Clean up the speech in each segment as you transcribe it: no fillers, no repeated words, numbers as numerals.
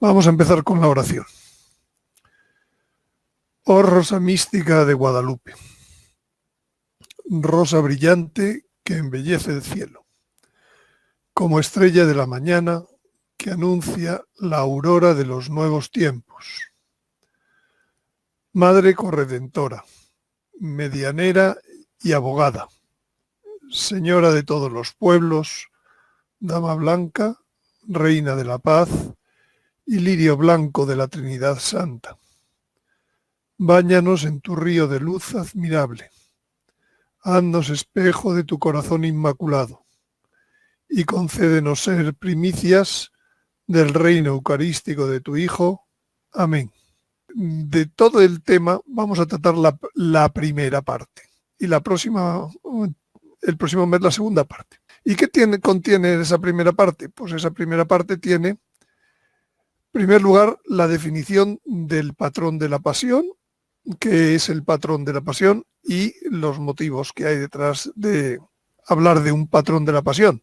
Vamos a empezar con la oración. Oh rosa mística de Guadalupe, rosa brillante que embellece el cielo, como estrella de la mañana que anuncia la aurora de los nuevos tiempos. Madre corredentora, medianera y abogada, señora de todos los pueblos, dama blanca, reina de la paz y lirio blanco de la Trinidad Santa. Báñanos en tu río de luz admirable. Haznos espejo de tu corazón inmaculado y concédenos ser primicias del reino eucarístico de tu Hijo. Amén. De todo el tema vamos a tratar la primera parte y el próximo mes la segunda parte. ¿Y qué contiene esa primera parte? Pues esa primera parte tiene, en primer lugar, la definición del patrón de la pasión, qué es el patrón de la pasión y los motivos que hay detrás de hablar de un patrón de la pasión.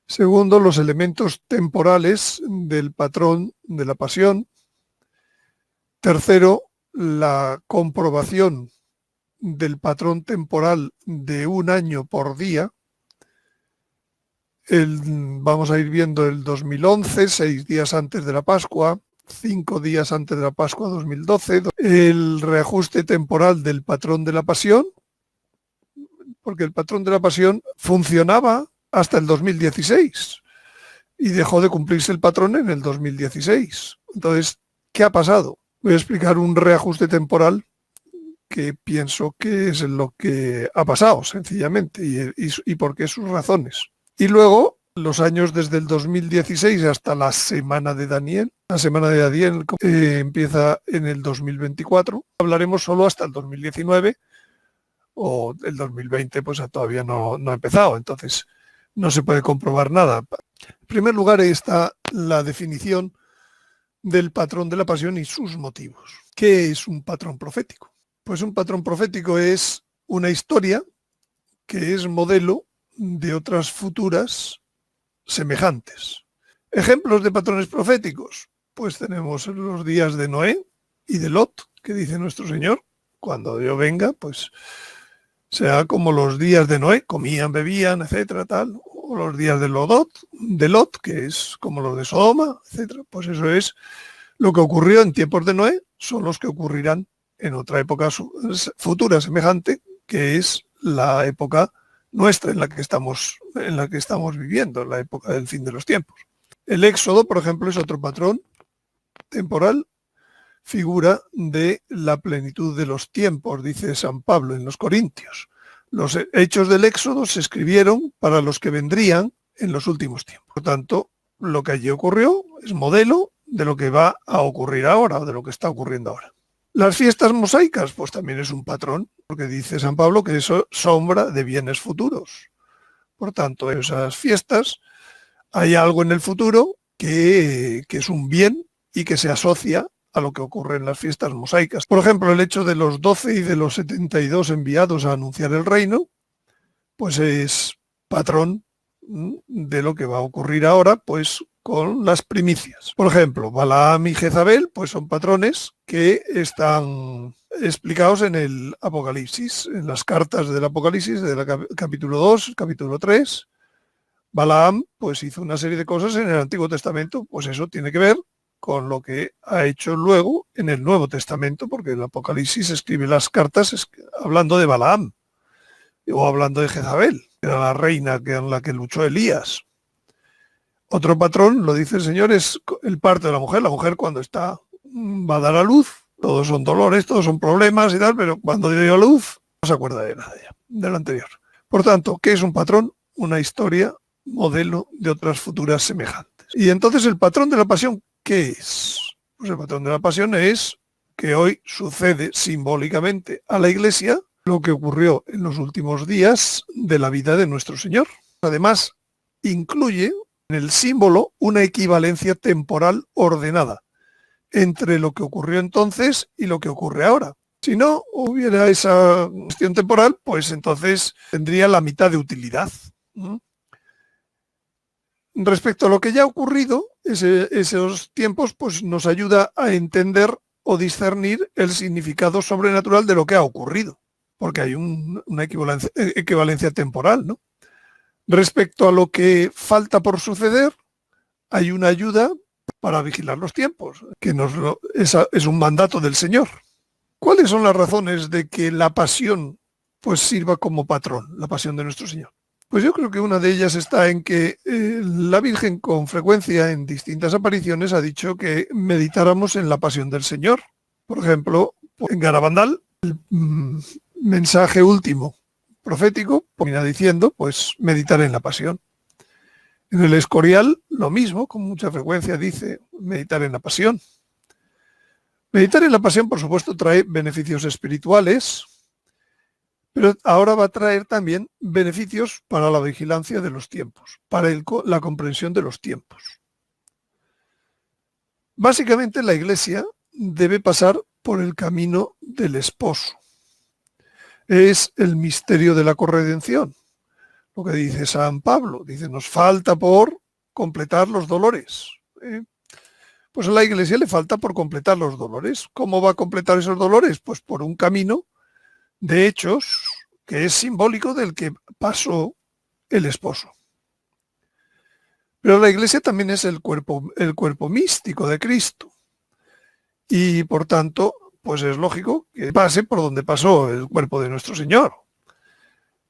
Segundo, los elementos temporales del patrón de la pasión. Tercero, la comprobación del patrón temporal de un año por día. Vamos a ir viendo el 2011, 6 días antes de la Pascua, 5 días antes de la Pascua 2012, el reajuste temporal del patrón de la pasión, porque el patrón de la pasión funcionaba hasta el 2016 y dejó de cumplirse el patrón en el 2016. Entonces, ¿qué ha pasado? Voy a explicar un reajuste temporal que pienso que es lo que ha pasado, sencillamente, y por qué sus razones. Y luego, los años desde el 2016 hasta la semana de Daniel. La semana de Daniel empieza en el 2024. Hablaremos solo hasta el 2019 o el 2020, pues todavía no ha empezado. Entonces, no se puede comprobar nada. En primer lugar está la definición del patrón de la pasión y sus motivos. ¿Qué es un patrón profético? Pues un patrón profético es una historia que es modelo de otras futuras semejantes. Ejemplos de patrones proféticos, pues tenemos los días de Noé y de Lot, que dice nuestro Señor, cuando yo venga, pues sea como los días de Noé, comían, bebían, etcétera, tal, o los días de Lot, que es como los de Sodoma, etcétera. Pues eso es lo que ocurrió en tiempos de Noé, son los que ocurrirán en otra época futura semejante, que es la época nuestra en la que estamos viviendo, la época del fin de los tiempos. El Éxodo, por ejemplo, es otro patrón temporal, figura de la plenitud de los tiempos, dice San Pablo en los Corintios. Los hechos del Éxodo se escribieron para los que vendrían en los últimos tiempos. Por tanto, lo que allí ocurrió es modelo de lo que va a ocurrir ahora o de lo que está ocurriendo ahora. Las fiestas mosaicas, pues también es un patrón, porque dice San Pablo que eso sombra de bienes futuros. Por tanto, en esas fiestas hay algo en el futuro que es un bien y que se asocia a lo que ocurre en las fiestas mosaicas. Por ejemplo, el hecho de los 12 y de los 72 enviados a anunciar el reino, pues es patrón de lo que va a ocurrir ahora, pues con las primicias. Por ejemplo, Balaam y Jezabel, pues son patrones que están explicados en el Apocalipsis, en las cartas del Apocalipsis, del capítulo 2, capítulo 3. Balaam, pues hizo una serie de cosas en el Antiguo Testamento, pues eso tiene que ver con lo que ha hecho luego en el Nuevo Testamento, porque el Apocalipsis escribe las cartas hablando de Balaam o hablando de Jezabel, que era la reina con la que luchó Elías. Otro patrón, lo dice el Señor, es el parto de la mujer. La mujer cuando va a dar a luz, todos son dolores, todos son problemas y tal, pero cuando dio a luz no se acuerda de nada ya, de lo anterior. Por tanto, ¿qué es un patrón? Una historia modelo de otras futuras semejantes. Y entonces el patrón de la pasión, ¿qué es? Pues el patrón de la pasión es que hoy sucede simbólicamente a la Iglesia lo que ocurrió en los últimos días de la vida de nuestro Señor. Además, incluye en el símbolo una equivalencia temporal ordenada entre lo que ocurrió entonces y lo que ocurre ahora. Si no hubiera esa cuestión temporal, pues entonces tendría la mitad de utilidad. Respecto a lo que ya ha ocurrido, esos tiempos pues, nos ayuda a entender o discernir el significado sobrenatural de lo que ha ocurrido, porque hay una equivalencia temporal, ¿no? Respecto a lo que falta por suceder, hay una ayuda para vigilar los tiempos, que es un mandato del Señor. ¿Cuáles son las razones de que la pasión pues sirva como patrón, la pasión de nuestro Señor? Pues yo creo que una de ellas está en que la Virgen con frecuencia en distintas apariciones ha dicho que meditáramos en la pasión del Señor. Por ejemplo, en Garabandal, el mensaje último profético termina diciendo, pues, meditar en la pasión. En el Escorial, lo mismo, con mucha frecuencia dice meditar en la pasión. Meditar en la pasión, por supuesto, trae beneficios espirituales, pero ahora va a traer también beneficios para la vigilancia de los tiempos, para la comprensión de los tiempos. Básicamente, la Iglesia debe pasar por el camino del esposo. Es el misterio de la corredención. Lo que dice San Pablo, dice, nos falta por completar los dolores. Pues a la Iglesia le falta por completar los dolores. ¿Cómo va a completar esos dolores? Pues por un camino de hechos que es simbólico del que pasó el esposo. Pero la Iglesia también es el cuerpo místico de Cristo. Y por tanto, pues es lógico que pase por donde pasó el cuerpo de nuestro Señor.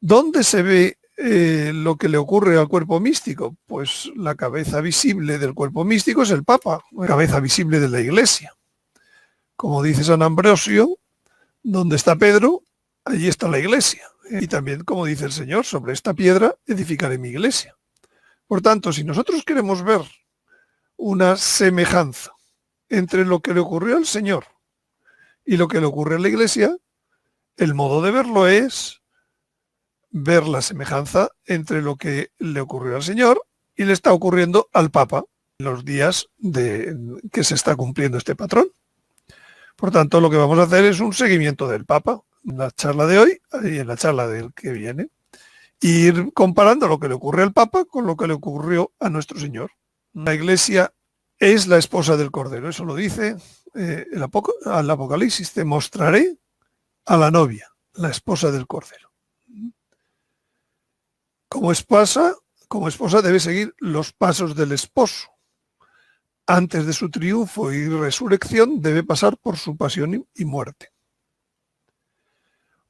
¿Dónde se ve lo que le ocurre al cuerpo místico? Pues la cabeza visible del cuerpo místico es el Papa, la cabeza visible de la Iglesia. Como dice San Ambrosio, donde está Pedro, allí está la Iglesia. Y también, como dice el Señor, sobre esta piedra edificaré mi Iglesia. Por tanto, si nosotros queremos ver una semejanza entre lo que le ocurrió al Señor y lo que le ocurre a la Iglesia, el modo de verlo es ver la semejanza entre lo que le ocurrió al Señor y le está ocurriendo al Papa en los días que se está cumpliendo este patrón. Por tanto, lo que vamos a hacer es un seguimiento del Papa en la charla de hoy y en la charla del que viene, y ir comparando lo que le ocurre al Papa con lo que le ocurrió a nuestro Señor. La Iglesia es la esposa del Cordero, eso lo dice al Apocalipsis, te mostraré a la novia, la esposa del Cordero. Como esposa debe seguir los pasos del esposo. Antes de su triunfo y resurrección debe pasar por su pasión y muerte.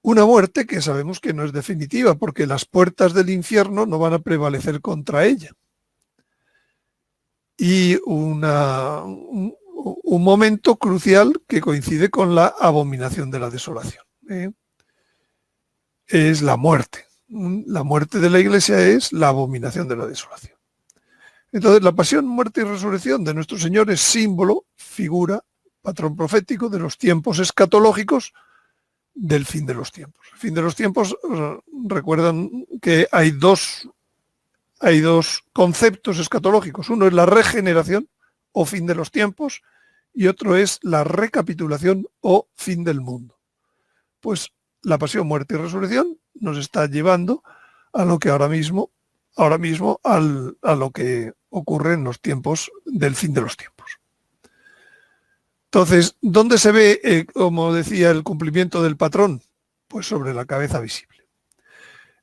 Una muerte que sabemos que no es definitiva, porque las puertas del infierno no van a prevalecer contra ella. Y un momento crucial que coincide con la abominación de la desolación. Es la muerte. La muerte de la Iglesia es la abominación de la desolación. Entonces, la pasión, muerte y resurrección de nuestro Señor es símbolo, figura, patrón profético de los tiempos escatológicos del fin de los tiempos. El fin de los tiempos, recuerdan que hay dos conceptos escatológicos. Uno es la regeneración o fin de los tiempos y otro es la recapitulación o fin del mundo. Pues la pasión, muerte y resurrección nos está llevando a lo que ahora mismo a lo que ocurre en los tiempos del fin de los tiempos. Entonces, ¿dónde se ve, como decía, el cumplimiento del patrón? Pues sobre la cabeza visible.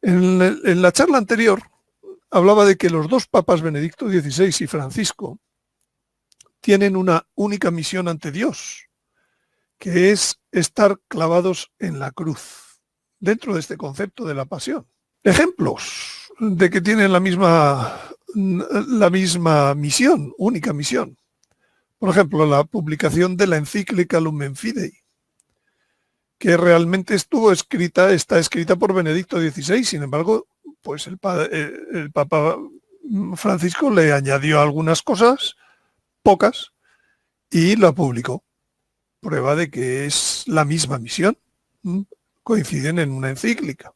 En la charla anterior hablaba de que los dos papas, Benedicto XVI y Francisco, tienen una única misión ante Dios, que es estar clavados en la cruz, dentro de este concepto de la pasión. Ejemplos de que tienen la misma misión, única misión. Por ejemplo, la publicación de la encíclica Lumen Fidei, que realmente está escrita por Benedicto XVI, sin embargo, pues el Papa Francisco le añadió algunas cosas, pocas, y la publicó. Prueba de que es la misma misión. Coinciden en una encíclica.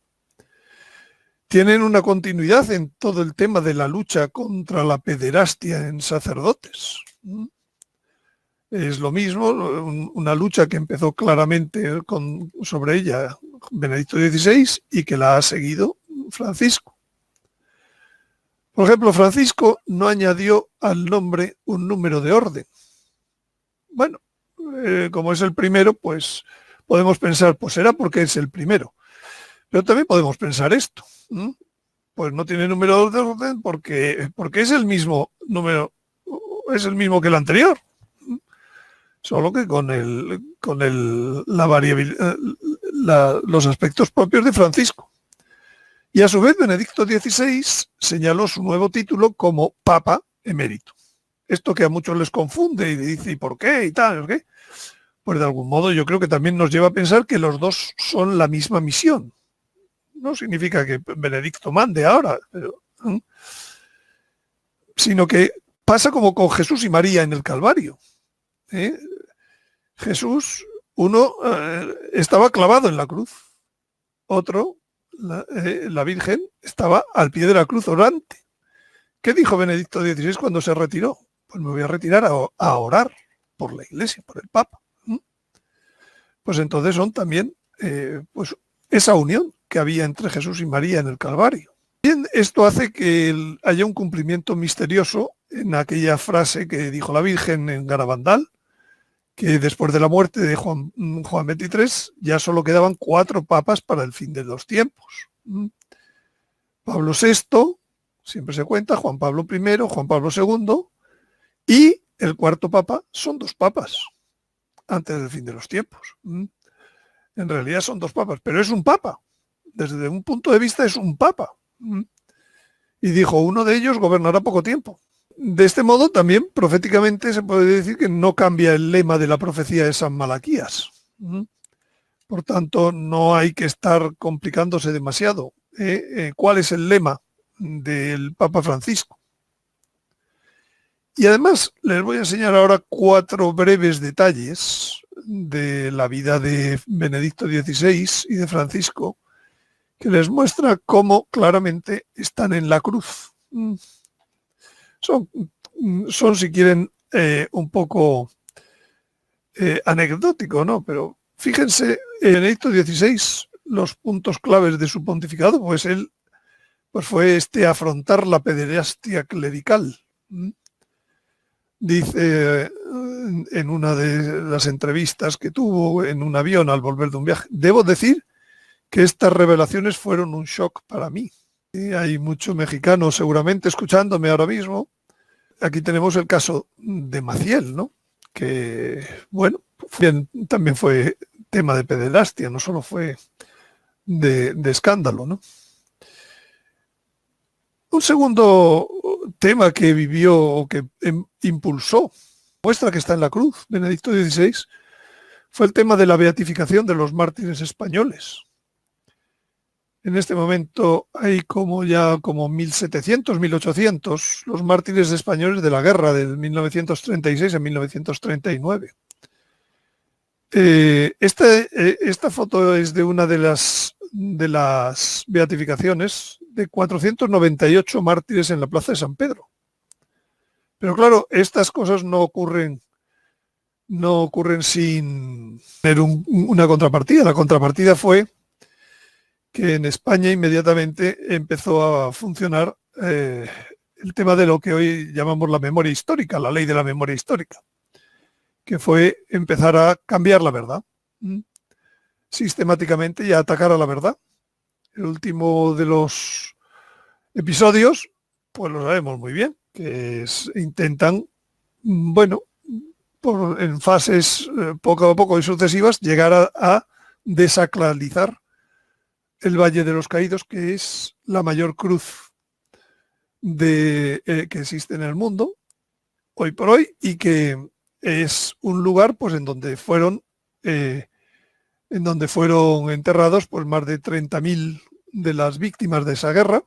Tienen una continuidad en todo el tema de la lucha contra la pederastia en sacerdotes. Es lo mismo, una lucha que empezó claramente sobre ella Benedicto XVI y que la ha seguido Francisco. Por ejemplo, Francisco no añadió al nombre un número de orden. Bueno, como es el primero, pues podemos pensar, pues será porque es el primero. Pero también podemos pensar esto. Pues no tiene número de orden porque es el mismo número, es el mismo que el anterior. Solo que con la variabilidad, los aspectos propios de Francisco. Y a su vez Benedicto XVI señaló su nuevo título como Papa emérito. Esto que a muchos les confunde y dice ¿y por qué? Y tal, ¿qué? Pues de algún modo yo creo que también nos lleva a pensar que los dos son la misma misión. No significa que Benedicto mande ahora, sino que pasa como con Jesús y María en el Calvario. Jesús, uno estaba clavado en la cruz, otro, la Virgen, estaba al pie de la cruz orante. ¿Qué dijo Benedicto XVI cuando se retiró? Pues me voy a retirar a orar por la Iglesia, por el Papa. Pues entonces son también pues esa unión que había entre Jesús y María en el Calvario. Bien, esto hace que haya un cumplimiento misterioso en aquella frase que dijo la Virgen en Garabandal, que después de la muerte de Juan XXIII ya solo quedaban 4 papas para el fin de los tiempos. Pablo VI, siempre se cuenta, Juan Pablo I, Juan Pablo II, y el cuarto papa son 2 papas antes del fin de los tiempos. En realidad son 2 papas, pero es un papa. Desde un punto de vista es un papa. Y dijo, uno de ellos gobernará poco tiempo. De este modo también proféticamente se puede decir que no cambia el lema de la profecía de San Malaquías. Por tanto, no hay que estar complicándose demasiado. ¿Cuál es el lema del Papa Francisco? Y además les voy a enseñar ahora 4 breves detalles de la vida de Benedicto XVI y de Francisco, que les muestra cómo claramente están en la cruz. Son si quieren, un poco anecdótico, ¿no? Pero fíjense, Benedicto XVI, los puntos claves de su pontificado, pues él pues fue afrontar la pederastia clerical. Dice en una de las entrevistas que tuvo en un avión al volver de un viaje, debo decir que estas revelaciones fueron un shock para mí. Hay muchos mexicanos seguramente escuchándome ahora mismo. Aquí tenemos el caso de Maciel, ¿no? Que, bueno, también fue tema de pederastia, no solo fue de escándalo, ¿no? Un segundo tema que vivió o que impulsó, muestra que está en la cruz, Benedicto XVI, fue el tema de la beatificación de los mártires españoles. En este momento hay como 1.700, 1.800 los mártires españoles de la guerra del 1936 a 1939. Esta foto es de una de las beatificaciones de 498 mártires en la plaza de San Pedro. Pero claro, estas cosas no ocurren sin tener una contrapartida. La contrapartida fue que en España inmediatamente empezó a funcionar el tema de lo que hoy llamamos la memoria histórica, la ley de la memoria histórica, que fue empezar a cambiar la verdad sistemáticamente y a atacar a la verdad. El último de los episodios, pues lo sabemos muy bien, que intentan, bueno, en fases poco a poco y sucesivas, llegar a desacralizar el Valle de los Caídos, que es la mayor cruz que existe en el mundo hoy por hoy y que es un lugar pues en donde fueron enterrados pues más de 30.000 de las víctimas de esa guerra,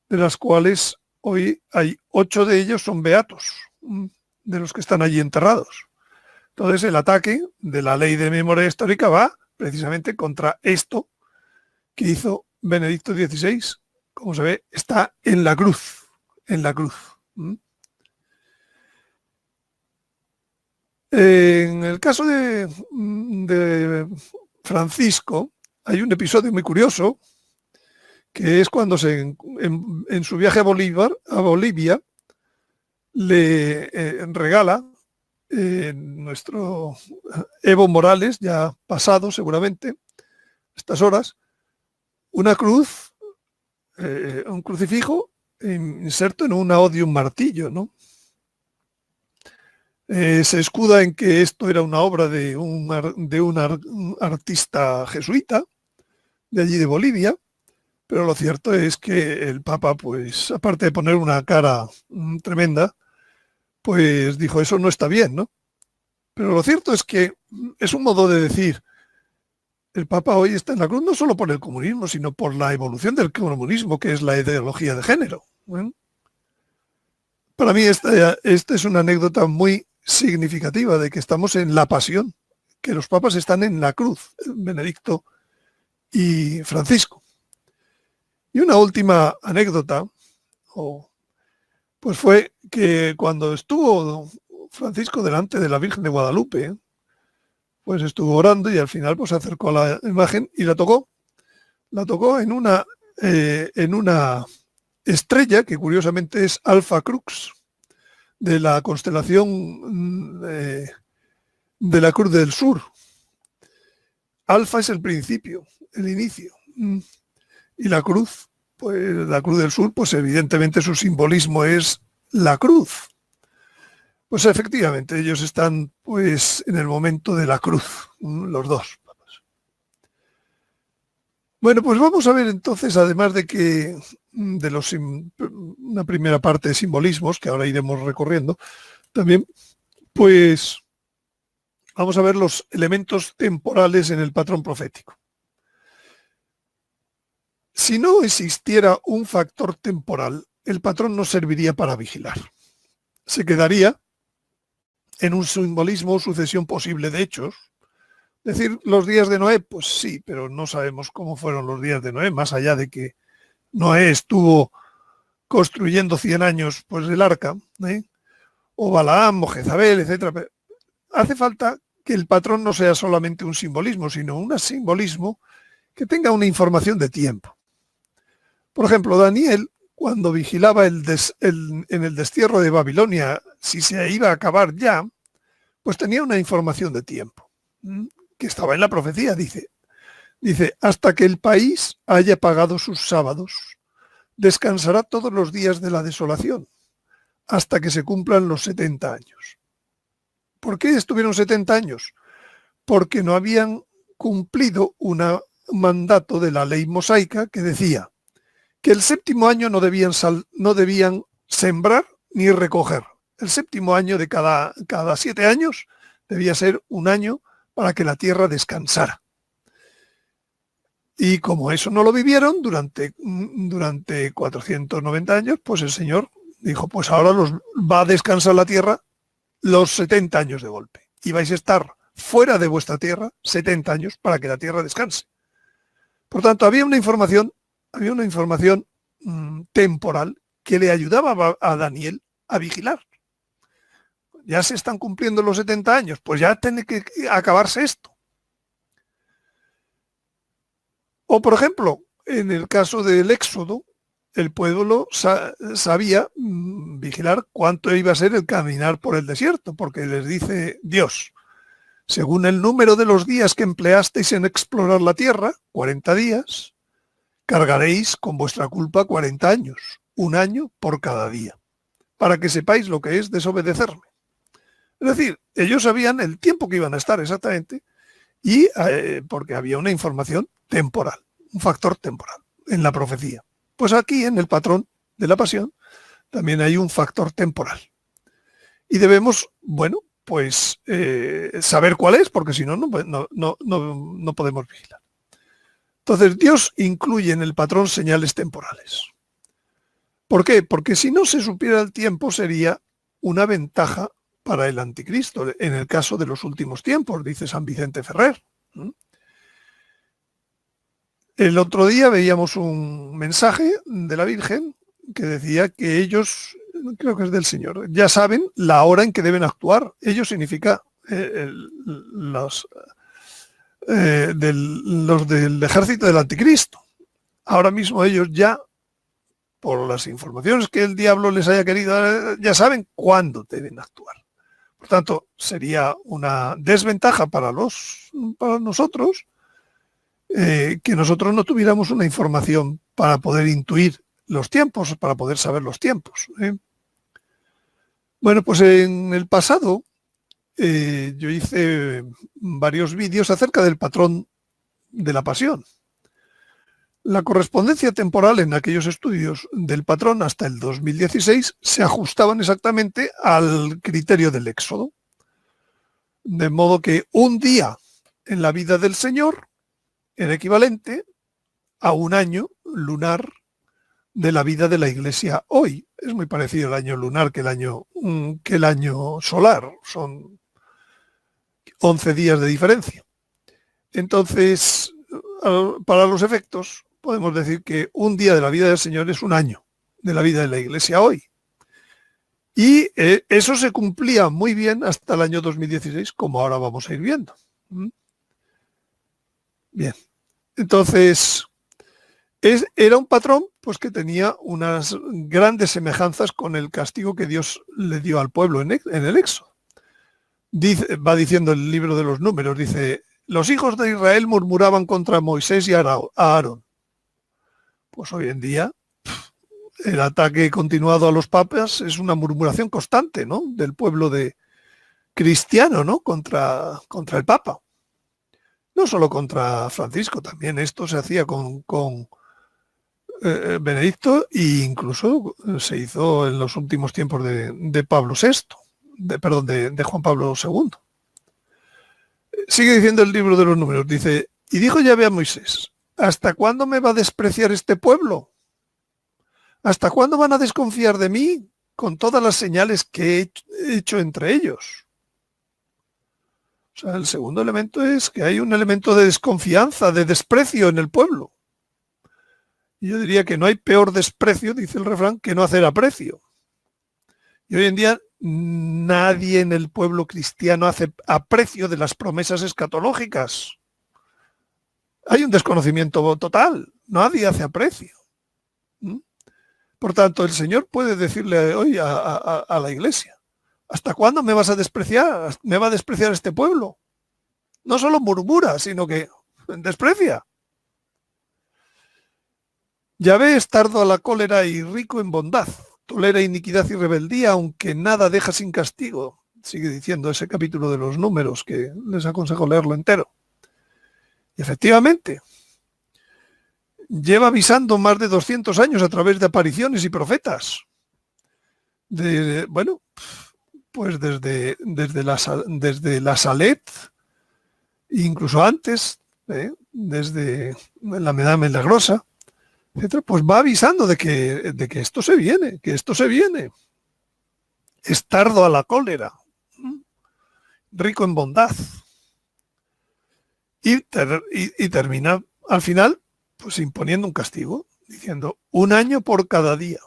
de las cuales hoy hay 8 de ellos son beatos, de los que están allí enterrados. Entonces el ataque de la ley de memoria histórica va precisamente contra esto que hizo Benedicto XVI. Como se ve, está en la cruz, en la cruz. En el caso de Francisco, hay un episodio muy curioso que es cuando en su viaje a Bolivia le regala nuestro Evo Morales, ya pasado seguramente, estas horas, una cruz, un crucifijo inserto en una hoz y un martillo, ¿no? Se escuda en que esto era una obra de un artista jesuita de allí de Bolivia, pero lo cierto es que el Papa, pues, aparte de poner una cara tremenda, pues dijo, eso no está bien, ¿no? Pero lo cierto es que es un modo de decir, el Papa hoy está en la cruz no solo por el comunismo, sino por la evolución del comunismo, que es la ideología de género. Para mí esta es una anécdota muy significativa de que estamos en la pasión, que los papas están en la cruz, Benedicto y Francisco. Y una última anécdota, pues fue que cuando estuvo Francisco delante de la Virgen de Guadalupe, pues estuvo orando y al final pues se acercó a la imagen y la tocó en una estrella que curiosamente es Alfa Crux, de la constelación de la Cruz del Sur. Alfa es el principio, el inicio. Y la cruz, pues la Cruz del Sur, pues evidentemente su simbolismo es la cruz. Pues efectivamente, ellos están pues en el momento de la cruz, los dos. Bueno, pues vamos a ver entonces, además de que una primera parte de simbolismos, que ahora iremos recorriendo, también, pues vamos a ver los elementos temporales en el patrón profético. Si no existiera un factor temporal, el patrón no serviría para vigilar. Se quedaría en un simbolismo o sucesión posible de hechos. Decir los días de Noé, pues sí, pero no sabemos cómo fueron los días de Noé, más allá de que Noé estuvo construyendo 100 años pues el arca, o Balaam, o Jezabel, etc. Pero hace falta que el patrón no sea solamente un simbolismo, sino un simbolismo que tenga una información de tiempo. Por ejemplo, Daniel, cuando vigilaba en el destierro de Babilonia, si se iba a acabar ya, pues tenía una información de tiempo, que estaba en la profecía, dice, hasta que el país haya pagado sus sábados, descansará todos los días de la desolación, hasta que se cumplan los 70 años. ¿Por qué estuvieron 70 años? Porque no habían cumplido un mandato de la ley mosaica que decía que el séptimo año no debían sembrar ni recoger. El séptimo año de cada 7 años debía ser un año para que la tierra descansara. Y como eso no lo vivieron durante 490 años, pues el Señor dijo, pues ahora va a descansar la tierra los 70 años de golpe. Y vais a estar fuera de vuestra tierra 70 años para que la tierra descanse. Por tanto, había una información temporal que le ayudaba a Daniel a vigilar. Ya se están cumpliendo los 70 años, pues ya tiene que acabarse esto. O, por ejemplo, en el caso del Éxodo, el pueblo sabía vigilar cuánto iba a ser el caminar por el desierto, porque les dice Dios, según el número de los días que empleasteis en explorar la tierra, 40 días, cargaréis con vuestra culpa 40 años, un año por cada día, para que sepáis lo que es desobedecerme. Es decir, ellos sabían el tiempo que iban a estar exactamente y porque había una información temporal, un factor temporal en la profecía. Pues aquí en el patrón de la pasión también hay un factor temporal. Y debemos, bueno, pues saber cuál es, porque si no, no podemos vigilar. Entonces, Dios incluye en el patrón señales temporales. ¿Por qué? Porque si no se supiera el tiempo sería una ventaja para el anticristo, en el caso de los últimos tiempos, dice San Vicente Ferrer. El otro día veíamos un mensaje de la Virgen que decía que ellos, creo que es del Señor, ya saben la hora en que deben actuar. Ellos significa los del ejército del anticristo. ahora mismo ellos ya, por las informaciones que el diablo les haya querido dar, ya saben cuándo deben actuar. Por tanto, sería una desventaja para nosotros que nosotros no tuviéramos una información para poder intuir los tiempos, para poder saber los tiempos. Bueno, pues en el pasado yo hice varios vídeos acerca del patrón de la pasión. La correspondencia temporal en aquellos estudios del patrón hasta el 2016 se ajustaban exactamente al criterio del Éxodo. De modo que un día en la vida del Señor era equivalente a un año lunar de la vida de la Iglesia hoy. Es muy parecido el año lunar que el año solar. Son 11 días de diferencia. Entonces, para los efectos, podemos decir que un día de la vida del Señor es un año de la vida de la Iglesia hoy. Y eso se cumplía muy bien hasta el año 2016, como ahora vamos a ir viendo. Bien, entonces era un patrón pues, que tenía unas grandes semejanzas con el castigo que Dios le dio al pueblo en el Éxodo. Va diciendo el libro de los Números, dice, los hijos de Israel murmuraban contra Moisés y Aarón. Pues hoy en día el ataque continuado a los papas es una murmuración constante, ¿no?, del pueblo cristiano, ¿no?, contra el Papa. No solo contra Francisco, también esto se hacía con Benedicto e incluso se hizo en los últimos tiempos de Pablo VI, de Juan Pablo II. Sigue diciendo el libro de los Números, dice, y dijo Yahvé a Moisés, ¿hasta cuándo me va a despreciar este pueblo? ¿Hasta cuándo van a desconfiar de mí con todas las señales que he hecho entre ellos? O sea, el segundo elemento es que hay un elemento de desconfianza, de desprecio en el pueblo. Y yo diría que no hay peor desprecio, dice el refrán, que no hacer aprecio. Y hoy en día nadie en el pueblo cristiano hace aprecio de las promesas escatológicas. Hay un desconocimiento total, nadie hace aprecio. Por tanto, el Señor puede decirle hoy a la Iglesia, ¿hasta cuándo me vas a despreciar? ¿Me va a despreciar este pueblo? No solo murmura, sino que desprecia. Yahvé es tardo a la cólera y rico en bondad, tolera iniquidad y rebeldía, aunque nada deja sin castigo. Sigue diciendo ese capítulo de los Números, que les aconsejo leerlo entero. Y efectivamente, lleva avisando más de 200 años a través de apariciones y profetas. Bueno, pues desde la Salet, incluso antes, desde la Medalla Milagrosa, etcétera, pues va avisando de que esto se viene, Es tardo a la cólera, rico en bondad. Y termina al final pues imponiendo un castigo, diciendo, 1 año por cada día.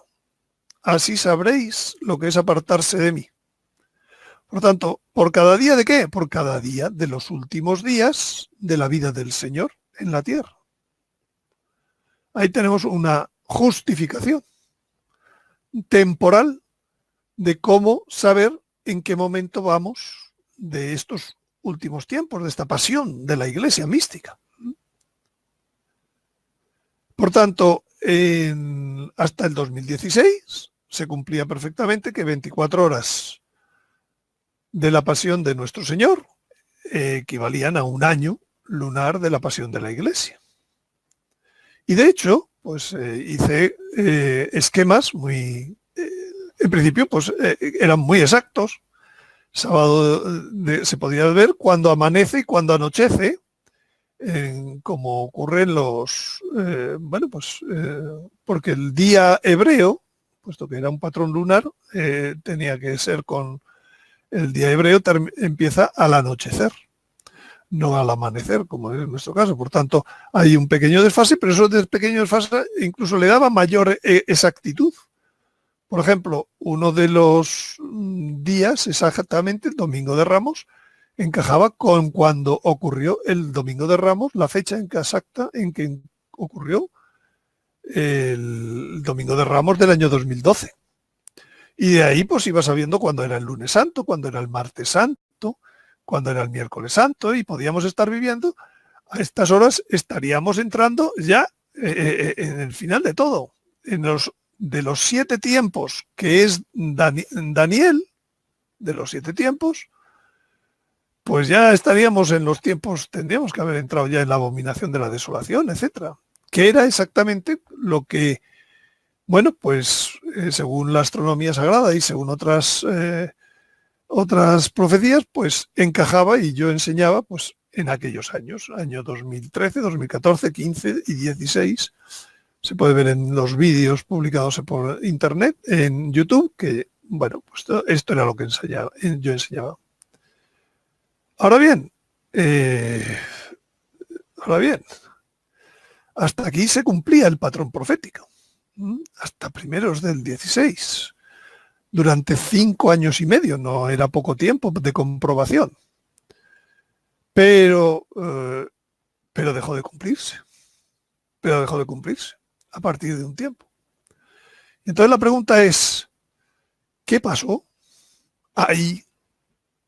Así sabréis lo que es apartarse de mí. Por tanto, ¿por cada día de qué? Por cada día de los últimos días de la vida del Señor en la tierra. Ahí tenemos una justificación temporal de cómo saber en qué momento vamos de estos últimos tiempos, de esta pasión de la Iglesia mística. Por tanto, hasta el 2016 se cumplía perfectamente que 24 horas de la pasión de nuestro Señor equivalían a 1 año lunar de la pasión de la Iglesia. Y de hecho, pues hice esquemas muy, en principio, pues eran muy exactos. Sábado se podía ver cuando amanece y cuando anochece, como ocurre en porque el día hebreo, puesto que era un patrón lunar, tenía que ser con el día hebreo empieza al anochecer, no al amanecer, como es en nuestro caso. Por tanto, hay un pequeño desfase, pero eso de pequeño desfase incluso le daba mayor exactitud. Por ejemplo, uno de los días, exactamente el Domingo de Ramos, encajaba con cuando ocurrió el Domingo de Ramos, la fecha exacta en que ocurrió el Domingo de Ramos del año 2012. Y de ahí pues iba sabiendo cuándo era el lunes santo, cuándo era el martes santo, cuándo era el miércoles santo, y podíamos estar viviendo. A estas horas estaríamos entrando ya en el final de todo. De los 7 tiempos, que es Daniel, de los 7 tiempos, pues ya estaríamos en los tiempos, tendríamos que haber entrado ya en la abominación de la desolación, etcétera. Que era exactamente lo que, bueno, pues según la astronomía sagrada y según otras profecías, pues encajaba, y yo enseñaba pues en aquellos años, año 2013, 2014, 15 y 16. Se puede ver en los vídeos publicados por internet, en YouTube, que, bueno, pues esto era lo que yo enseñaba. Ahora bien, hasta aquí se cumplía el patrón profético, hasta primeros del 16. Durante 5 años y medio, no era poco tiempo de comprobación. Pero dejó de cumplirse. Pero dejó de cumplirse a partir de un tiempo. Entonces la pregunta es, ¿qué pasó ahí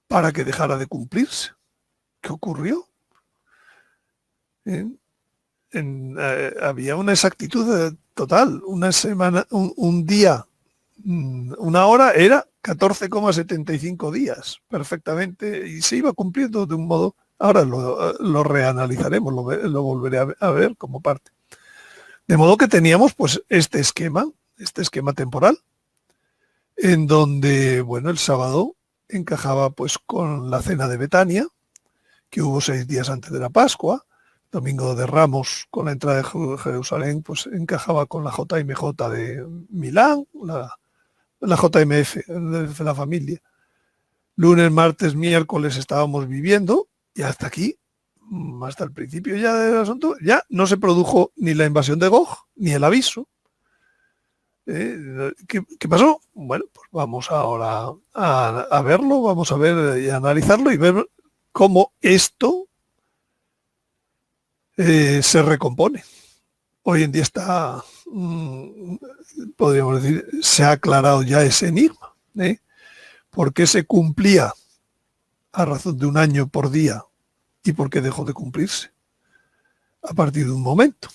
para que dejara de cumplirse? ¿Qué ocurrió? Había una exactitud total. Una semana, un día, una hora era 14,75 días perfectamente, y se iba cumpliendo de un modo. Ahora lo reanalizaremos, lo volveré a ver como parte. De modo que teníamos pues este esquema temporal, en donde, bueno, el sábado encajaba pues con la cena de Betania, que hubo 6 días antes de la Pascua. Domingo de Ramos, con la entrada de Jerusalén, pues encajaba con la JMJ de Milán, la JMF de la familia. Lunes, martes, miércoles estábamos viviendo, y hasta aquí, hasta el principio ya del asunto, ya no se produjo ni la invasión de Gog, ni el aviso. ¿Qué pasó? Bueno, pues vamos ahora a verlo, vamos a ver y analizarlo y ver cómo esto se recompone. Hoy en día está, podríamos decir, se ha aclarado ya ese enigma. ¿Por qué se cumplía a razón de 1 año por día y por qué dejó de cumplirse a partir de un momento?